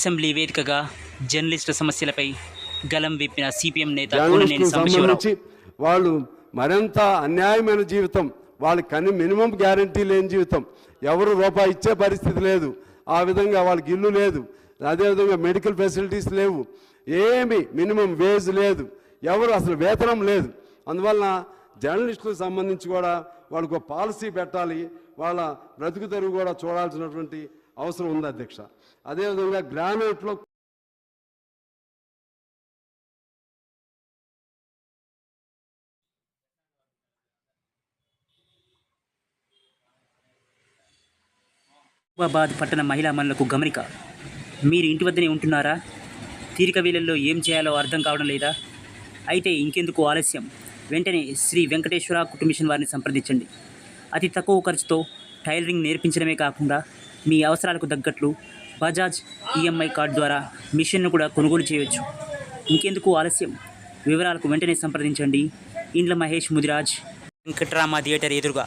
Assembly వేదికగా జర్నలిస్టుల సమస్యలపై గలం విప్పిన సిపిఎం నేత జర్నలిస్టులకు సంబంధించి వాళ్ళు మరింత అన్యాయమైన జీవితం, వాళ్ళకి మినిమం గ్యారంటీ లేని జీవితం, ఎవరు రూపాయి ఇచ్చే పరిస్థితి లేదు, ఆ విధంగా వాళ్ళకి ఇల్లు లేదు, అదేవిధంగా మెడికల్ ఫెసిలిటీస్ లేవు, ఏమి మినిమం వేజ్ లేదు, ఎవరు అసలు వేతనం లేదు. అందువలన జర్నలిస్టులకు సంబంధించి కూడా వాళ్ళకు పాలసీ పెట్టాలి, వాళ్ళ బ్రతుకు తెరువు కూడా చూడాల్సినటువంటి అవసరం ఉంది అధ్యక్ష. అదేవిధంగా గ్రానైట్లో మహబూబాబాద్ పట్టణ మహిళా మనులకు గమనిక. మీరు ఇంటి వద్దనే ఉంటున్నారా? తీరిక వేళల్లో ఏం చేయాలో అర్థం కావడం లేదా? అయితే ఇంకెందుకు ఆలస్యం, వెంటనే శ్రీ వెంకటేశ్వర కుటుంబిషన్ వారిని సంప్రదించండి. అతి తక్కువ ఖర్చుతో టైలరింగ్ నేర్పించడమే కాకుండా మీ అవసరాలకు తగ్గట్లు బజాజ్ ఈఎంఐ కార్డు ద్వారా మిషన్ను కూడా కొనుగోలు చేయవచ్చు. ఇంకెందుకు ఆలస్యం, వివరాలకు వెంటనే సంప్రదించండి. ఇండ్ల మహేష్ ముదిరాజ్, వెంకట్రామ థియేటర్ ఎదురుగా.